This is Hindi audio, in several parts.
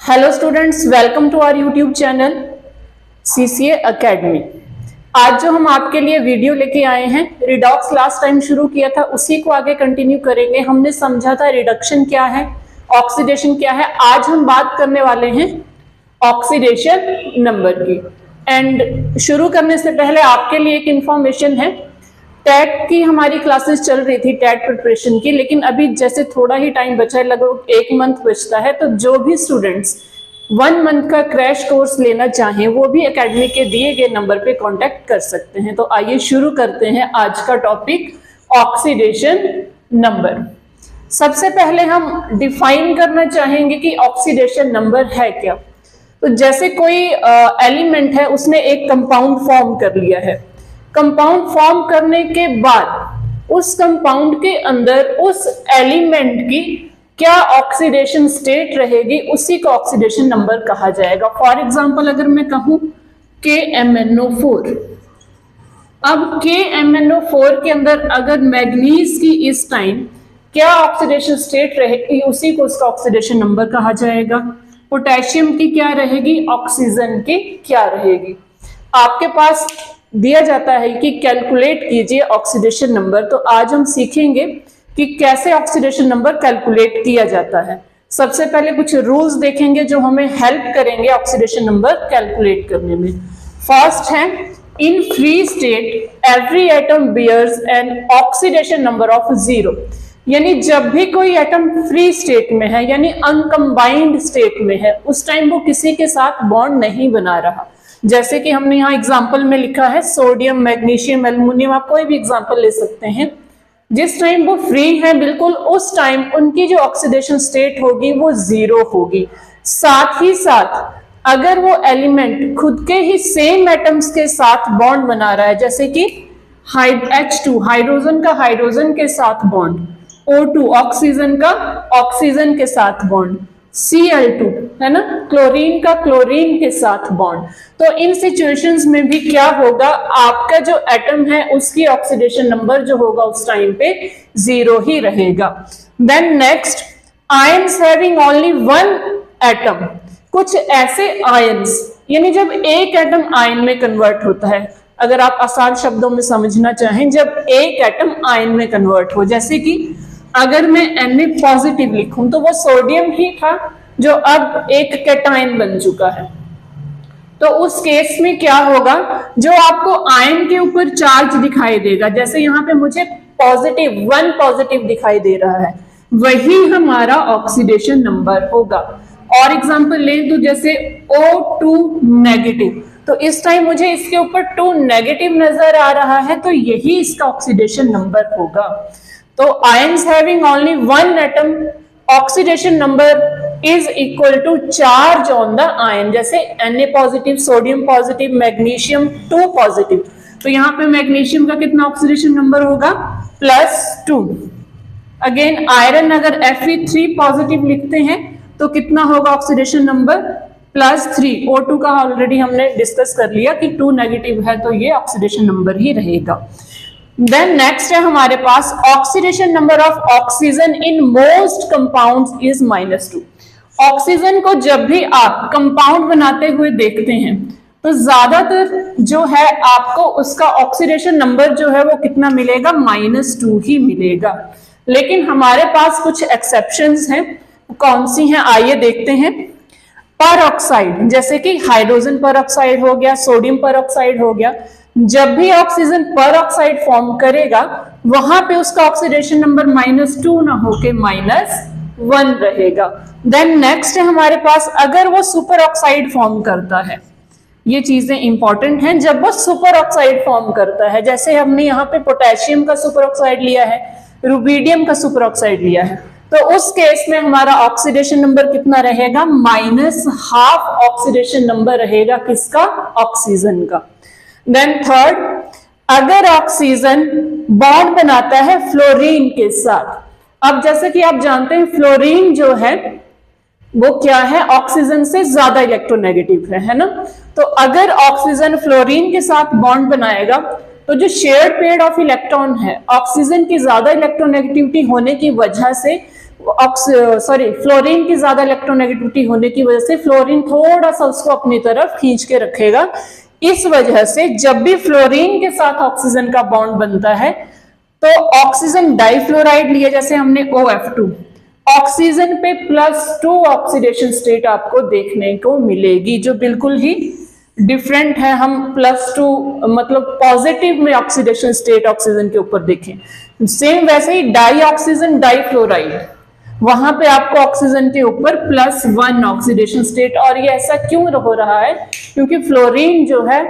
Hello students, welcome to our YouTube channel CCA academy. आज जो हम आपके लिए वीडियो लेके आए हैं, रिडॉक्स लास्ट टाइम शुरू किया था, उसी को आगे कंटिन्यू करेंगे। हमने समझा था रिडक्शन क्या है, ऑक्सीडेशन क्या है। आज हम बात करने वाले हैं ऑक्सीडेशन नंबर की। एंड शुरू करने से पहले आपके लिए एक इंफॉर्मेशन है, टेट की हमारी क्लासेस चल रही थी, टेट प्रिपरेशन की, लेकिन अभी जैसे थोड़ा ही टाइम बचा है, लगभग 1 मंथ बचता है, तो जो भी स्टूडेंट्स 1 मंथ का क्रैश कोर्स लेना चाहें वो भी एकेडमी के दिए गए नंबर पे कांटेक्ट कर सकते हैं। तो आइए शुरू करते हैं आज का टॉपिक, ऑक्सीडेशन नंबर। सबसे पहले हम डिफाइन करना चाहेंगे कि ऑक्सीडेशन नंबर है क्या। तो जैसे कोई एलिमेंट है, उसने एक कंपाउंड फॉर्म कर लिया है। कंपाउंड फॉर्म करने के बाद उस कंपाउंड के अंदर उस एलिमेंट की क्या ऑक्सीडेशन स्टेट रहेगी, उसी को ऑक्सीडेशन नंबर कहा जाएगा। फॉर एग्जांपल अगर मैं कहूं KMnO4, अब KMnO4 के अंदर अगर मैग्नीज की इस टाइम क्या ऑक्सीडेशन स्टेट रहेगी, उसी को उसका ऑक्सीडेशन नंबर कहा जाएगा। पोटेशियम की क्या रहेगी, ऑक्सीजन की क्या रहेगी। आपके पास दिया जाता है कि कैलकुलेट कीजिए ऑक्सीडेशन नंबर। तो आज हम सीखेंगे कि कैसे ऑक्सीडेशन नंबर कैलकुलेट किया जाता है। सबसे पहले कुछ रूल्स देखेंगे जो हमें हेल्प करेंगे ऑक्सीडेशन नंबर कैलकुलेट करने में। फर्स्ट है, in free state every atom bears an oxidation number of 0। यानी जब भी कोई एटम फ्री स्टेट में है, यानी अनकंबाइंड स्टेट में है, उस टाइम वो किसी के साथ बॉन्ड नहीं बना रहा। जैसे कि हमने यहाँ एग्जाम्पल में लिखा है सोडियम, मैग्नीशियम, एल्युमिनियम, आप कोई भी एग्जाम्पल ले सकते हैं। जिस टाइम वो फ्री है बिल्कुल, उस टाइम उनकी जो ऑक्सीडेशन स्टेट होगी वो 0 होगी। साथ ही साथ अगर वो एलिमेंट खुद के ही सेम एटम्स के साथ बॉन्ड बना रहा है, जैसे कि H2 हाइड्रोजन का हाइड्रोजन के साथ बॉन्ड, O2 ऑक्सीजन का ऑक्सीजन के साथ बॉन्ड, Cl2 है ना, क्लोरीन का क्लोरीन के साथ बॉन्ड, तो इन सिचुएशंस में भी क्या होगा, आपका जो एटम है उसकी ऑक्सीडेशन नंबर जो होगा उस टाइम पे 0 ही रहेगा। Then next, ions having only 1 atom. कुछ ऐसे आयंस, यानी जब एक एटम आयन में कन्वर्ट होता है, अगर आप आसान शब्दों में समझना चाहें, जब एक एटम आयन में कन्वर्ट हो, जैसे कि अगर मैं Na पॉजिटिव लिखूं तो वो सोडियम ही था जो अब एक कैटायन बन चुका है। तो उस केस में क्या होगा, जो आपको आयन के ऊपर चार्ज दिखाई देगा, जैसे यहाँ पे मुझे पॉजिटिव 1 पॉजिटिव दिखाई दे रहा है, वही हमारा ऑक्सीडेशन नंबर होगा। और एग्जांपल लें तो जैसे O2 नेगेटिव, तो इस टाइम मुझे इसके ऊपर 2 नेगेटिव नजर आ रहा है, तो यही इसका ऑक्सीडेशन नंबर होगा। तो ions having only 1 atom, oxidation number is equal to charge on the ion. जैसे Na positive, sodium positive, magnesium 2 positive, तो यहाँ पे मैग्नीशियम का कितना ऑक्सीडेशन नंबर होगा, +2। अगेन आयरन अगर Fe3 पॉजिटिव लिखते हैं तो कितना होगा ऑक्सीडेशन नंबर, +3। O2 का ऑलरेडी हमने डिस्कस कर लिया कि 2 नेगेटिव है, तो ये ऑक्सीडेशन नंबर ही रहेगा। देन नेक्स्ट है हमारे पास oxidation number of oxygen in most compounds is -2। Oxygen को जब भी आप कंपाउंड बनाते हुए देखते हैं तो ज्यादातर जो है आपको उसका ऑक्सीडेशन नंबर जो है वो कितना मिलेगा, -2 ही मिलेगा। लेकिन हमारे पास कुछ एक्सेप्शंस हैं। कौन सी हैं, आइए देखते हैं। पर ऑक्साइड, जैसे कि हाइड्रोजन पर ऑक्साइड हो गया, सोडियम पर ऑक्साइड हो गया, जब भी ऑक्सीजन पर ऑक्साइड फॉर्म करेगा वहां पे उसका ऑक्सीडेशन नंबर -2 ना होके -1 रहेगा। देन नेक्स्ट है हमारे पास, अगर वो सुपर ऑक्साइड फॉर्म करता है, ये चीजें इंपॉर्टेंट हैं, जब वो सुपर ऑक्साइड फॉर्म करता है, जैसे हमने यहाँ पे पोटेशियम का सुपर ऑक्साइड लिया है, रुबीडियम का सुपर ऑक्साइड लिया है, तो उस केस में हमारा ऑक्सीडेशन नंबर कितना रहेगा, -½ ऑक्सीडेशन नंबर रहेगा किसका, ऑक्सीजन का। देन थर्ड, अगर ऑक्सीजन बॉन्ड बनाता है फ्लोरीन के साथ, अब जैसे कि आप जानते हैं फ्लोरीन जो है वो क्या है, ऑक्सीजन से ज्यादा इलेक्ट्रोनेगेटिव है ना। तो अगर ऑक्सीजन फ्लोरीन के साथ बॉन्ड बनाएगा तो जो शेयर्ड पेयर ऑफ इलेक्ट्रॉन है, ऑक्सीजन की ज्यादा इलेक्ट्रोनेगेटिविटी होने की वजह से फ्लोरीन की ज्यादा इलेक्ट्रोनेगेटिविटी होने की वजह से फ्लोरीन थोड़ा सा उसको अपनी तरफ खींच के रखेगा। इस वजह से जब भी फ्लोरीन के साथ ऑक्सीजन का बॉन्ड बनता है तो ऑक्सीजन डाइफ्लोराइड लिए, जैसे हमने OF2, ऑक्सीजन पे +2 ऑक्सीडेशन स्टेट आपको देखने को मिलेगी, जो बिल्कुल ही डिफरेंट है। हम +2 मतलब पॉजिटिव में ऑक्सीडेशन स्टेट ऑक्सीजन के ऊपर देखें। सेम वैसे ही डाई ऑक्सीजन डाइफ्लोराइड, वहां पे आपको ऑक्सीजन के ऊपर +1 ऑक्सीडेशन स्टेट। और ये ऐसा क्यों हो रहा है? क्योंकि फ्लोरीन जो है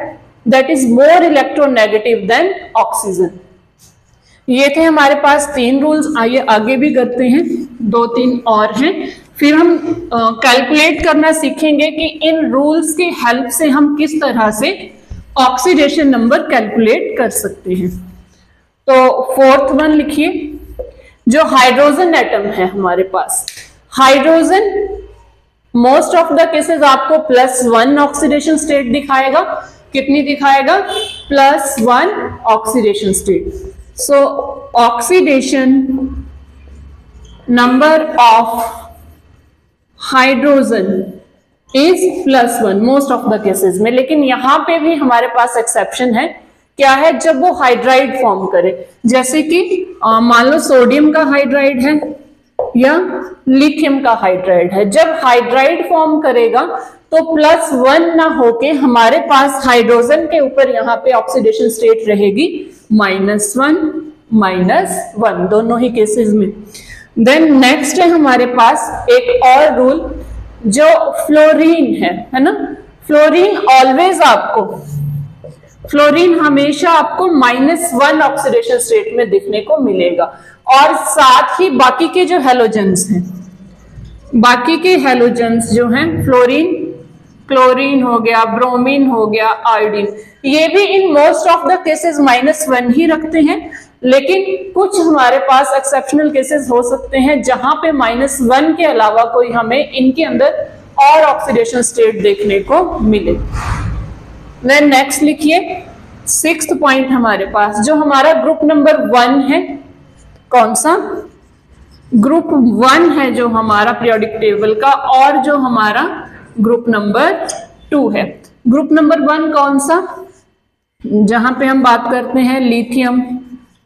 that is more electronegative than oxygen. ये थे हमारे पास 3 रूल्स। आइए आगे भी करते हैं, 2-3 और हैं। फिर हम कैलकुलेट करना सीखेंगे कि इन रूल्स की हेल्प से हम किस तरह से ऑक्सीडेशन नंबर कैलकुलेट कर सकते हैं। तो 4th वन लिखिए, जो हाइड्रोजन एटम है हमारे पास, hydrogen most of the cases आपको +1 ऑक्सीडेशन स्टेट दिखाएगा। कितनी दिखाएगा? +1 oxidation state. So oxidation number of hydrogen is +1 most of the cases में। लेकिन यहां पे भी हमारे पास एक्सेप्शन है। क्या है? जब वो हाइड्राइड फॉर्म करे, जैसे कि मान लो सोडियम का हाइड्राइड है या लिथियम का हाइड्राइड है। जब हाइड्राइड फॉर्म करेगा तो +1 ना होके हमारे पास हाइड्रोजन के ऊपर यहाँ पे ऑक्सीडेशन स्टेट रहेगी -1 -1, दोनों ही केसेस में। देन नेक्स्ट है हमारे पास एक और रूल, जो फ्लोरीन है ना। फ्लोरीन हमेशा आपको -1 ऑक्सीडेशन स्टेट में दिखने को मिलेगा। और साथ ही बाकी के जो हैलोजेंस हैं, बाकी के हैलोजेंस जो हैं, फ्लोरीन, क्लोरीन हो गया, ब्रोमीन हो गया, आयोडीन, ये भी in most of the cases -1 ही रखते हैं। लेकिन कुछ हमारे पास एक्सेप्शनल केसेस हो सकते हैं जहां पे -1 के अलावा कोई हमें इनके अंदर और ऑक्सीडेशन स्टेट देखने को मिले। देन नेक्स्ट लिखिए 6th पॉइंट हमारे पास, जो हमारा ग्रुप नंबर 1 है। कौन सा? ग्रुप 1 है जो हमारा पीरियोडिक टेबल का, और जो हमारा ग्रुप नंबर 2 है। ग्रुप नंबर 1 कौन सा? जहां पे हम बात करते हैं lithium,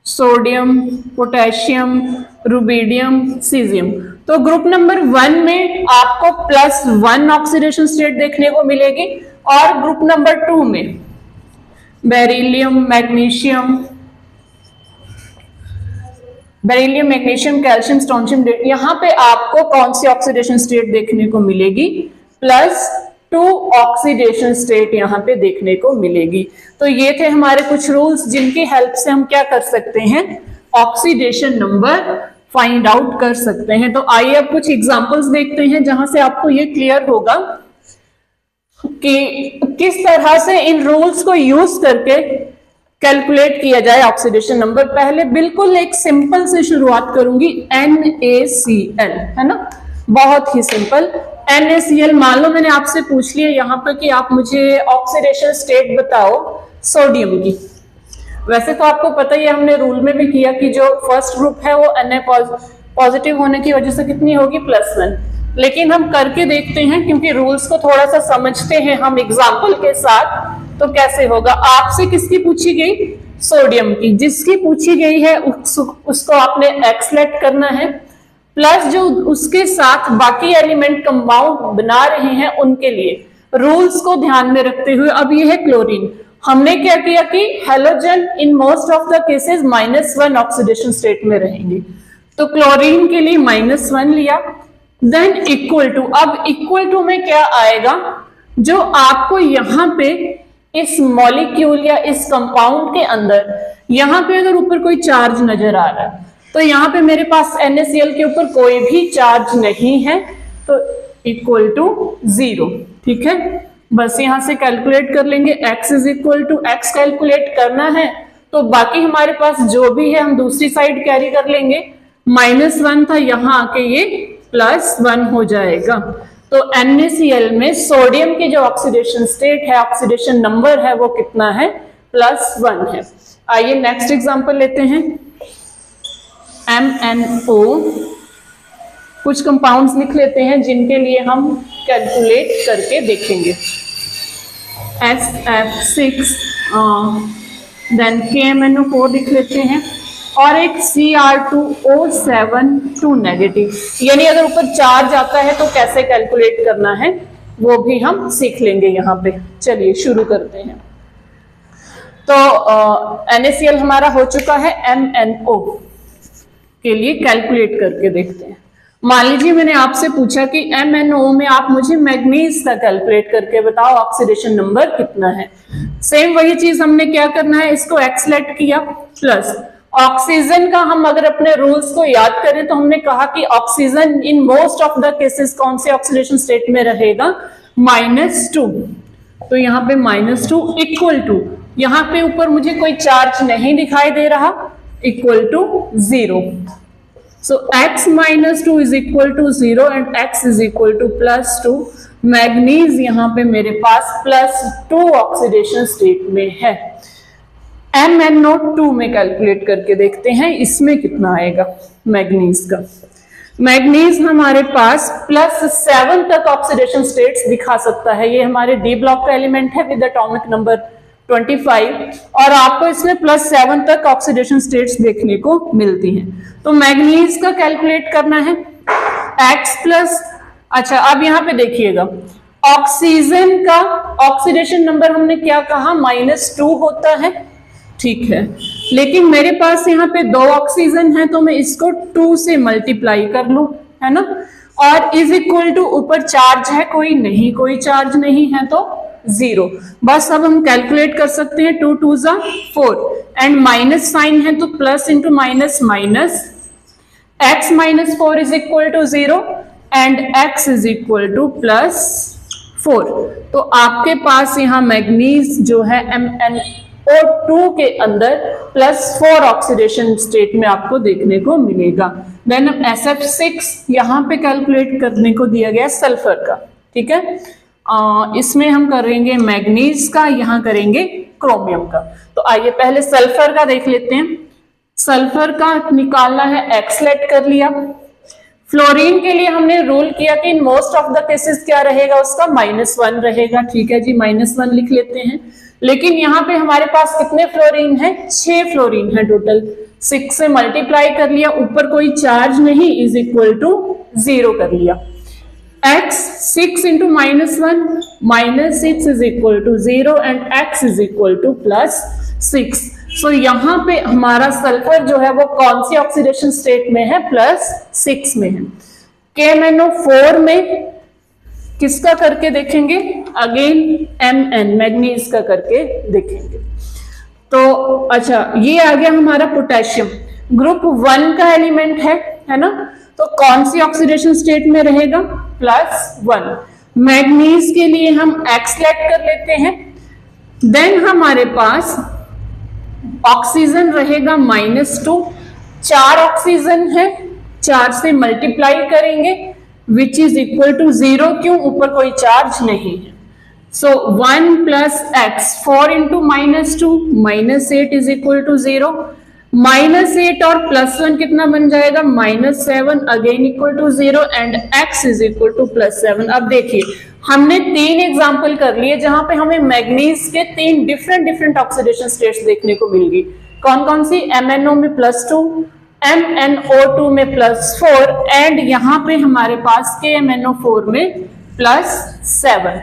sodium, potassium, rubidium, caesium. तो ग्रुप नंबर 1 में आपको +1 ऑक्सीडेशन स्टेट देखने को मिलेगी। और ग्रुप नंबर 2 में बेरिलियम, मैग्नीशियम, कैल्शियम, स्ट्रोंशियम, यहां पे आपको कौन सी ऑक्सीडेशन स्टेट देखने को मिलेगी? +2 ऑक्सीडेशन स्टेट यहां पे देखने को मिलेगी। तो ये थे हमारे कुछ रूल्स जिनकी हेल्प से हम क्या कर सकते हैं? ऑक्सीडेशन नंबर फाइंड आउट कर सकते हैं। तो आइए अब कुछ एग्जांपल्स देखते हैं जहां से आपको ये क्लियर होगा कि किस तरह से इन रूल्स को यूज करके कैलकुलेट किया जाए ऑक्सीडेशन नंबर। पहले बिल्कुल एक सिंपल से शुरुआत करूंगी, NaCl, है ना, बहुत ही सिंपल। NaCl, मान लो मैंने आपसे पूछ लिया यहाँ पर कि आप मुझे ऑक्सीडेशन स्टेट बताओ सोडियम की। वैसे तो आपको पता ही है, हमने रूल में भी किया कि जो फर्स्ट ग्रुप है वो Na पॉजिटिव होने की वजह से कितनी होगी? +1। लेकिन हम करके देखते हैं, क्योंकि रूल्स को थोड़ा सा समझते हैं हम एग्जाम्पल के साथ, तो कैसे होगा। आपसे किसकी पूछी गई? सोडियम की। जिसकी पूछी गई है उसको आपने एक्सलेट करना है, प्लस जो उसके साथ बाकी एलिमेंट कंपाउंड बना रहे हैं उनके लिए रूल्स को ध्यान में रखते हुए। अब ये है क्लोरीन। हमने क्या किया कि halogen in most of the cases -1 oxidation state में रहेंगे, तो क्लोरीन के लिए -1 लिया। देन इक्वल टू, अब इक्वल टू में क्या आएगा? जो आपको यहां पे इस मॉलिक्यूल या इस कंपाउंड के अंदर यहां पे अगर ऊपर कोई चार्ज नजर आ रहा है, तो यहां पे मेरे पास NaCl के ऊपर कोई भी चार्ज नहीं है, तो इक्वल टू 0। ठीक है, बस यहां से कैलकुलेट कर लेंगे। x is equal to x calculate करना है तो बाकी हमारे पास जो भी है हम दूसरी साइड कैरी कर लेंगे। -1 था, यहां आके ये +1 हो जाएगा। तो NaCl में सोडियम की जो ऑक्सीडेशन स्टेट है, ऑक्सीडेशन नंबर है, वो कितना है? +1 है। आइए नेक्स्ट एग्जांपल लेते हैं। MnO कुछ कंपाउंड्स लिख लेते हैं जिनके लिए हम कैलकुलेट करके देखेंगे। SF6 देन KMnO4 लिख लेते हैं और एक Cr2O7 2 नेगेटिव, यानी अगर ऊपर चार्ज आता है तो कैसे कैलकुलेट करना है वो भी हम सीख लेंगे यहाँ पे। चलिए शुरू करते हैं। तो NaCl हमारा हो चुका है, MnO के लिए कैलकुलेट करके देखते हैं। मान लीजिए मैंने आपसे पूछा कि MnO में आप मुझे मैग्नीज का कैलकुलेट करके बताओ ऑक्सीडेशन नंबर कितना है। सेम वही चीज हमने क्या करना है, इसको एक्सलेट किया प्लस ऑक्सीजन का हम अगर अपने रूल्स को याद करें तो हमने कहा कि oxygen in most of the cases कौन से ऑक्सीडेशन स्टेट में रहेगा, -2। तो यहाँ पे -2 इक्वल टू, यहाँ पे ऊपर मुझे कोई चार्ज नहीं दिखाई दे रहा, equal to 0। So x minus 2 is equal to 0 and x is equal to +2। Manganese यहाँ पे मेरे पास +2 ऑक्सीडेशन स्टेट में है। MnO2 में कैलकुलेट करके देखते हैं इसमें कितना आएगा मैग्नीज का। मैग्नीज हमारे पास +7 तक ऑक्सीडेशन स्टेट्स दिखा सकता है। ये हमारे डी ब्लॉक का एलिमेंट है विद एटॉमिक नंबर 25 और आपको इसमें +7 तक ऑक्सीडेशन स्टेट्स देखने को मिलती हैं। तो मैग्नीज का कैलकुलेट करना है अच्छा अब यहाँ पे देखिएगा, ऑक्सीजन का ऑक्सीडेशन नंबर हमने क्या कहा, -2 होता है, ठीक है। लेकिन मेरे पास यहाँ पे 2 ऑक्सीजन है तो मैं इसको 2 से मल्टीप्लाई कर लूं, है ना। और इज इक्वल टू, ऊपर चार्ज है कोई नहीं, कोई चार्ज नहीं है तो 0। बस अब हम कैलकुलेट कर सकते हैं, 2 2 ज़ा 4 एंड माइनस साइन है तो plus into minus minus, x - 4 is equal to 0 and x is equal to +4। तो आपके पास यहाँ मैग्नीज जो है MnO2 के अंदर +4 ऑक्सीडेशन स्टेट में आपको देखने को मिलेगा। देन SF6 यहाँ पे कैलकुलेट करने को दिया गया सल्फर का, ठीक है। इसमें हम करेंगे मैग्नीज का, यहाँ करेंगे क्रोमियम का। तो आइए पहले सल्फर का देख लेते हैं। सल्फर का निकालना है, एक्सलेट कर लिया। फ्लोरीन के लिए हमने रूल किया कि in most of the cases क्या रहेगा, उसका -1 रहेगा, ठीक है जी, -1 लिख लेते हैं। लेकिन यहाँ पे हमारे पास कितने फ्लोरीन है, 6 फ्लोरीन है टोटल। 6 से मल्टीप्लाई कर लिया, ऊपर कोई चार्ज नहीं, इज इक्वल टू 0 कर लिया। x 6 into -1 -6 is equal to 0 and x is equal to +6। सो यहाँ पे हमारा सल्फर जो है वो कौन सी ऑक्सीडेशन स्टेट में है, +6 में है। KMnO4 में किसका करके देखेंगे, अगेन Mn मैग्नीज का करके देखेंगे। तो अच्छा ये आ गया हमारा पोटेशियम, ग्रुप 1 का एलिमेंट है ना। तो कौन सी ऑक्सीडेशन स्टेट में रहेगा, +1। मैग्नीज के लिए हम एक्सलेट कर लेते हैं। देन हमारे पास ऑक्सीजन रहेगा -2, 4 ऑक्सीजन है, 4 से मल्टीप्लाई करेंगे विच इज इक्वल टू 0, क्यों, ऊपर कोई चार्ज नहीं है। So 1 + x 4 into -2 -8 is equal to 0। -8 और +1 कितना बन जाएगा, -7 again equal to 0 and x is equal to +7। अब देखिए हमने 3 एग्जाम्पल कर लिए जहां पे हमें मैग्नीज के 3 डिफरेंट ऑक्सीडेशन स्टेट्स देखने को मिल गई। कौन कौन सी, MnO में +2, MnO2 में +4 एंड यहाँ पे हमारे पास KMnO4 में +7।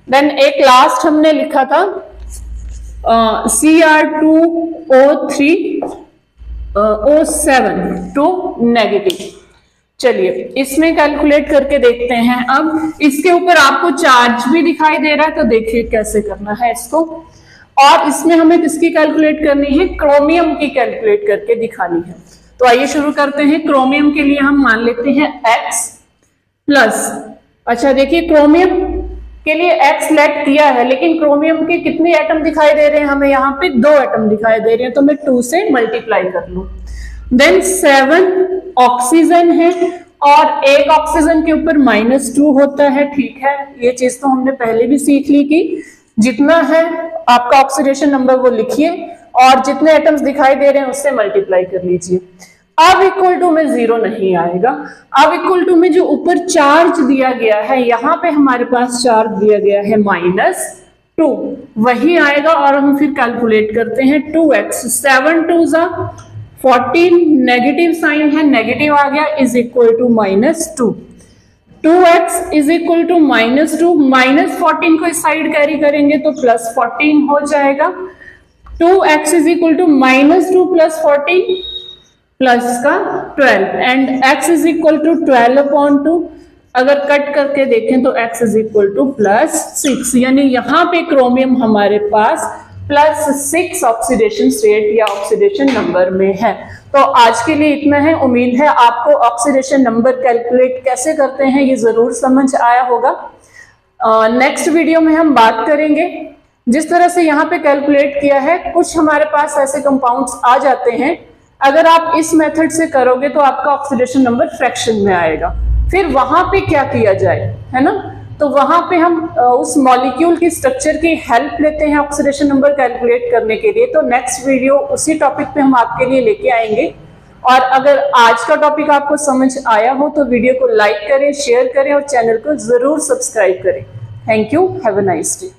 देन एक लास्ट हमने लिखा था Cr2O3 O7 2 नेगेटिव। चलिए इसमें कैलकुलेट करके देखते हैं। अब इसके ऊपर आपको चार्ज भी दिखाई दे रहा है, तो देखिए कैसे करना है इसको। और इसमें हमें किसकी कैलकुलेट करनी है, क्रोमियम की कैलकुलेट करके दिखानी है। तो आइए शुरू करते हैं। क्रोमियम के लिए हम मान लेते हैं x प्लस, अच्छा देखिए क्रोमियम के लिए x लेट किया है, लेकिन क्रोमियम के कितने एटम दिखाई दे रहे हैं हमें, यहाँ पे 2 एटम दिखाई दे रहे हैं, तो मैं 2 से मल्टीप्लाई कर लूं। देन 7 ऑक्सीजन है और एक ऑक्सीजन के ऊपर -2 होता है, ठीक है। ये चीज तो हमने पहले भी सीख ली कि जितना है आपका ऑक्सीडेशन नंबर वो लिखिए और जितने एटम्स दिखाई दे रहे हैं उससे मल्टीप्लाई कर लीजिए। अब इक्वल टू में 0 नहीं आएगा। अब इक्वल टू में जो ऊपर चार्ज दिया गया है, यहां पे हमारे पास चार्ज दिया गया है -2, वही आएगा। और हम फिर कैलकुलेट करते हैं 2x, 7 2 14, नेगेटिव साइन है, नेगेटिव आ गया, is equal to -2। 2x is equal to -2, -14 को इस साइड कैरी करेंगे तो +14 हो जाएगा। 2x is equal to -2 + 14 plus का 12 and x is equal to 12/2। अगर कट करके देखें तो x इज इक्वल टू +6, यानी यहाँ पे क्रोमियम हमारे पास +6 ऑक्सीडेशन स्टेट या ऑक्सीडेशन नंबर में है। तो आज के लिए इतना है। उम्मीद है आपको ऑक्सीडेशन नंबर कैलकुलेट कैसे करते हैं ये जरूर समझ आया होगा। नेक्स्ट वीडियो में हम बात करेंगे जिस तरह से यहाँ पे कैलकुलेट किया है, कुछ हमारे पास ऐसे कंपाउंड्स आ जाते हैं, अगर आप इस मेथड से करोगे तो आपका ऑक्सीडेशन नंबर फ्रैक्शन में आएगा। फिर वहां पे क्या किया जाए, है ना, तो वहां पे हम उस मॉलिक्यूल की स्ट्रक्चर की हेल्प लेते हैं ऑक्सीडेशन नंबर कैलकुलेट करने के लिए। तो नेक्स्ट वीडियो उसी टॉपिक पे हम आपके लिए लेके आएंगे। और अगर आज का टॉपिक आपको समझ आया हो तो वीडियो को लाइक करें, शेयर करें और चैनल को जरूर सब्सक्राइब करें। Thank you, have a nice day.